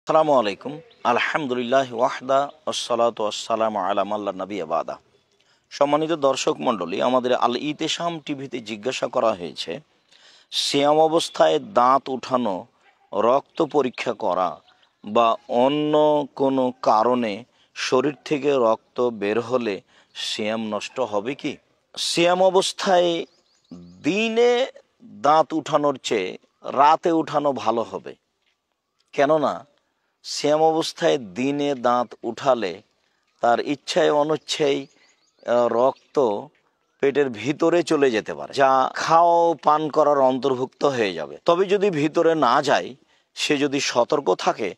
আসসালামু আলাইকুম। আলহামদুলিল্লাহ ওয়াহদা ওয়াসসালাতু ওয়াসসালামু আলা মান লা নাবিয়্যা বাদা। সম্মানিত দর্শক মণ্ডলী, আমাদের আল ইতেশাম টিভিতে জিজ্ঞাসা করা হয়েছে, সিয়াম অবস্থায় দাঁত উঠানো, রক্ত পরীক্ষা করা বা অন্য কোনো কারণে শরীর থেকে রক্ত বের হলে সিয়াম নষ্ট হবে কি? সিয়াম অবস্থায় দিনে দাঁত উঠানোর চেয়ে রাতে উঠানো ভালো হবে। কেননা সিয়াম অবস্থায় দিনে দাঁত উঠালে তার ইচ্ছায় অনিচ্ছায় রক্ত পেটের ভিতরে চলে যেতে পারে, যা খাওয়া ও পান করার অন্তর্ভুক্ত হয়ে যাবে। তবে যদি ভিতরে না যায়, সে যদি সতর্ক থাকে,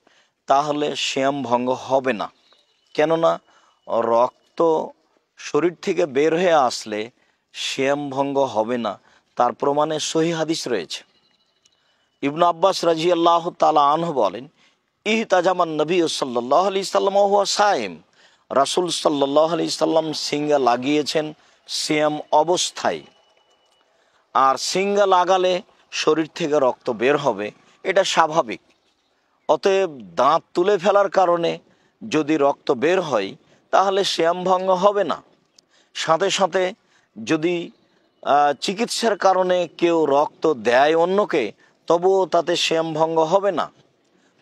তাহলে সিয়াম ভঙ্গ হবে না। কেননা রক্ত শরীর থেকে বের হয়ে আসলে সিয়াম ভঙ্গ হবে না, তার প্রমাণে সহিহ হাদিস রয়েছে। ইবনু আব্বাস রাদিয়াল্লাহু তাআলা আনহু বলেন, ইহতাজামান নবী সাল্লাল্লাহু আলাইহি সাল্লাম ওয়া হুয়া সাইম, রাসূল সাল্লাল্লাহু আলাইহি সাল্লাম সিঙ্গা লাগিয়েছেন সিয়াম অবস্থায়। আর সিঙ্গা লাগালে শরীর থেকে রক্ত বের হবে, এটা স্বাভাবিক। অতএব দাঁত তুলে ফেলার কারণে যদি রক্ত বের হয়, তাহলে সিয়াম ভঙ্গ হবে না। সাথে সাথে যদি চিকিৎসার কারণে কেউ রক্ত দেয় অন্যকে, তবুও তাতে সিয়াম ভঙ্গ হবে না।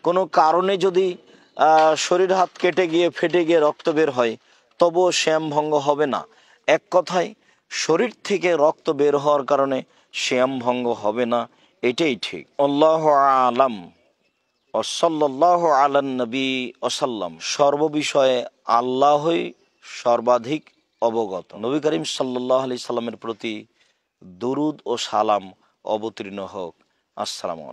কোনো কারণে যদি শরীর হাত কেটে গিয়ে ফেটে গিয়ে রক্ত বের হয়, তবুও সিয়াম ভঙ্গ হবে না। এক কথায় শরীর থেকে রক্ত বের হওয়ার কারণে সিয়াম ভঙ্গ হবে না, এটাই ঠিক। আল্লাহু আলাম ও সাল্লাল্লাহু আলান নবী ওয়াসাল্লাম। সর্ববিষয়ে আল্লাহই সর্বাধিক অবগত। নবী করিম সাল্লাল্লাহু আলাইহি সাল্লামের প্রতি দুরুদ ও সালাম অবতীর্ণ হোক। আসসালামু আলাইকুম।